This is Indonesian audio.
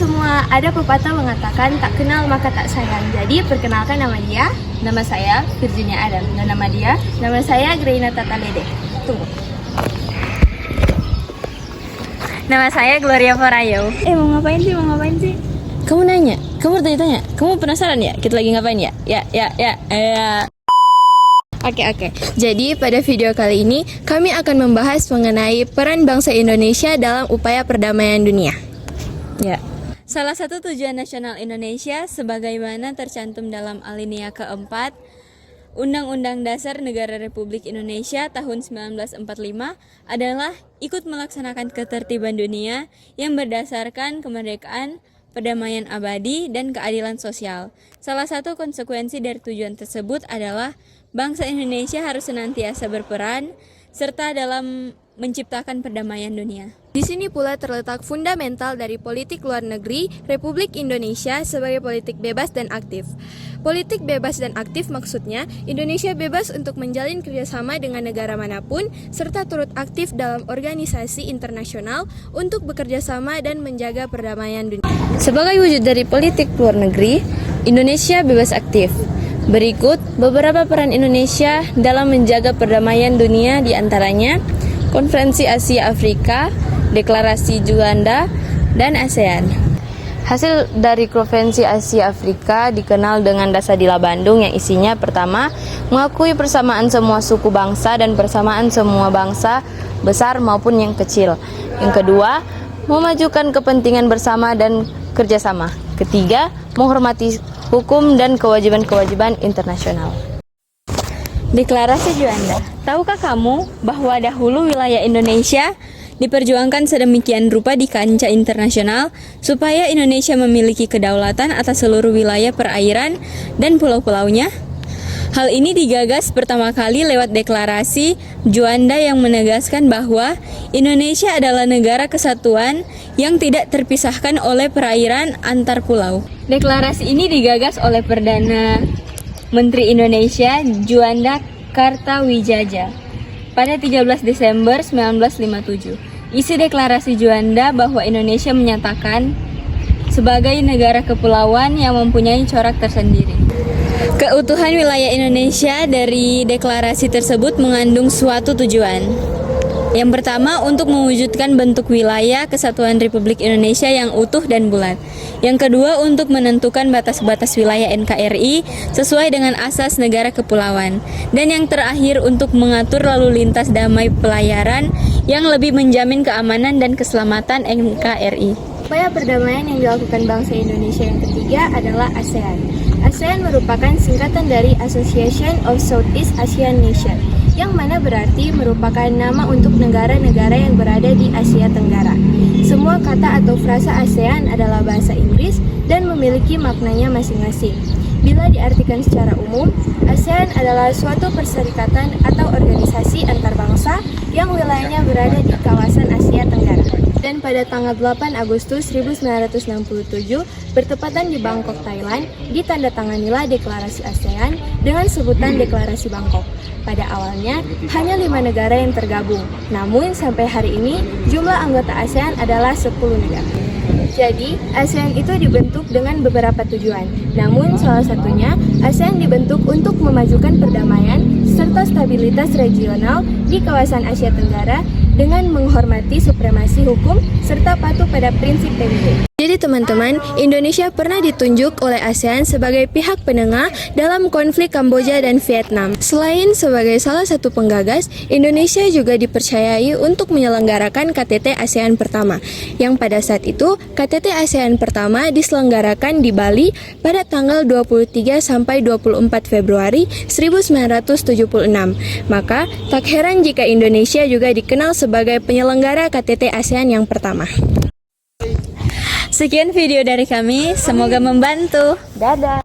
semua, ada pepatah mengatakan tak kenal maka tak sayang. Jadi perkenalkan nama dia. Nama saya Virginia Adam. Dan nama dia, nama saya Greina Tatalede. Tunggu. Nama saya Gloria Forayo. Mau ngapain sih? Kamu nanya? Kamu bertanya-tanya? Kamu penasaran ya? Kita lagi ngapain ya? Ya. Oke. Jadi pada video kali ini kami akan membahas mengenai peran bangsa Indonesia dalam upaya perdamaian dunia. Ya. Salah satu tujuan nasional Indonesia sebagaimana tercantum dalam alinea keempat Undang-Undang Dasar Negara Republik Indonesia tahun 1945 adalah ikut melaksanakan ketertiban dunia yang berdasarkan kemerdekaan, perdamaian abadi, dan keadilan sosial. Salah satu konsekuensi dari tujuan tersebut adalah bangsa Indonesia harus senantiasa berperan serta dalam menciptakan perdamaian dunia. Di sini pula terletak fundamental dari politik luar negeri Republik Indonesia sebagai politik bebas dan aktif. Politik bebas dan aktif maksudnya Indonesia bebas untuk menjalin kerjasama dengan negara manapun serta turut aktif dalam organisasi internasional untuk bekerja sama dan menjaga perdamaian dunia. Sebagai wujud dari politik luar negeri, Indonesia bebas aktif. Berikut beberapa peran Indonesia dalam menjaga perdamaian dunia, diantaranya Konferensi Asia Afrika, Deklarasi Juanda, dan ASEAN. Hasil dari Konferensi Asia Afrika dikenal dengan Dasadila Bandung yang isinya pertama, mengakui persamaan semua suku bangsa dan persamaan semua bangsa besar maupun yang kecil. Yang kedua, memajukan kepentingan bersama dan kerjasama. Ketiga, menghormati hukum dan kewajiban-kewajiban internasional. Deklarasi Juanda. Tahukah kamu bahwa dahulu wilayah Indonesia diperjuangkan sedemikian rupa di kancah internasional supaya Indonesia memiliki kedaulatan atas seluruh wilayah perairan dan pulau-pulaunya? Hal ini digagas pertama kali lewat deklarasi Juanda yang menegaskan bahwa Indonesia adalah negara kesatuan yang tidak terpisahkan oleh perairan antar pulau. Deklarasi ini digagas oleh Perdana Menteri Indonesia Juanda Kartawijaya pada 13 Desember 1957. Isi deklarasi Juanda bahwa Indonesia menyatakan sebagai negara kepulauan yang mempunyai corak tersendiri. Keutuhan wilayah Indonesia dari deklarasi tersebut mengandung suatu tujuan. Yang pertama, untuk mewujudkan bentuk wilayah kesatuan Republik Indonesia yang utuh dan bulat. Yang kedua, untuk menentukan batas-batas wilayah NKRI sesuai dengan asas negara kepulauan. Dan yang terakhir, untuk mengatur lalu lintas damai pelayaran yang lebih menjamin keamanan dan keselamatan NKRI. Upaya perdamaian yang dilakukan bangsa Indonesia yang ketiga adalah ASEAN. ASEAN merupakan singkatan dari Association of Southeast Asian Nations, yang mana berarti merupakan nama untuk negara-negara yang berada di Asia Tenggara. Semua kata atau frasa ASEAN adalah bahasa Inggris dan memiliki maknanya masing-masing. Bila diartikan secara umum, ASEAN adalah suatu perserikatan atau organisasi antar bangsa yang wilayahnya berada di kawasan Asia Tenggara. Dan pada tanggal 8 Agustus 1967, bertepatan di Bangkok, Thailand, ditandatanganilah Deklarasi ASEAN dengan sebutan Deklarasi Bangkok. Pada awalnya, hanya 5 negara yang tergabung. Namun, sampai hari ini, jumlah anggota ASEAN adalah 10 negara. Jadi, ASEAN itu dibentuk dengan beberapa tujuan. Namun, salah satunya, ASEAN dibentuk untuk memajukan perdamaian serta stabilitas regional di kawasan Asia Tenggara dengan menghormati supremasi hukum serta patuh pada prinsip PBB. Jadi teman-teman, Indonesia pernah ditunjuk oleh ASEAN sebagai pihak penengah dalam konflik Kamboja dan Vietnam. Selain sebagai salah satu penggagas, Indonesia juga dipercayai untuk menyelenggarakan KTT ASEAN pertama, yang pada saat itu KTT ASEAN pertama diselenggarakan di Bali pada tanggal 23 sampai 24 Februari 1976. Maka, tak heran jika Indonesia juga dikenal sebagai penyelenggara KTT ASEAN yang pertama. Sekian video dari kami, semoga membantu. Dadah!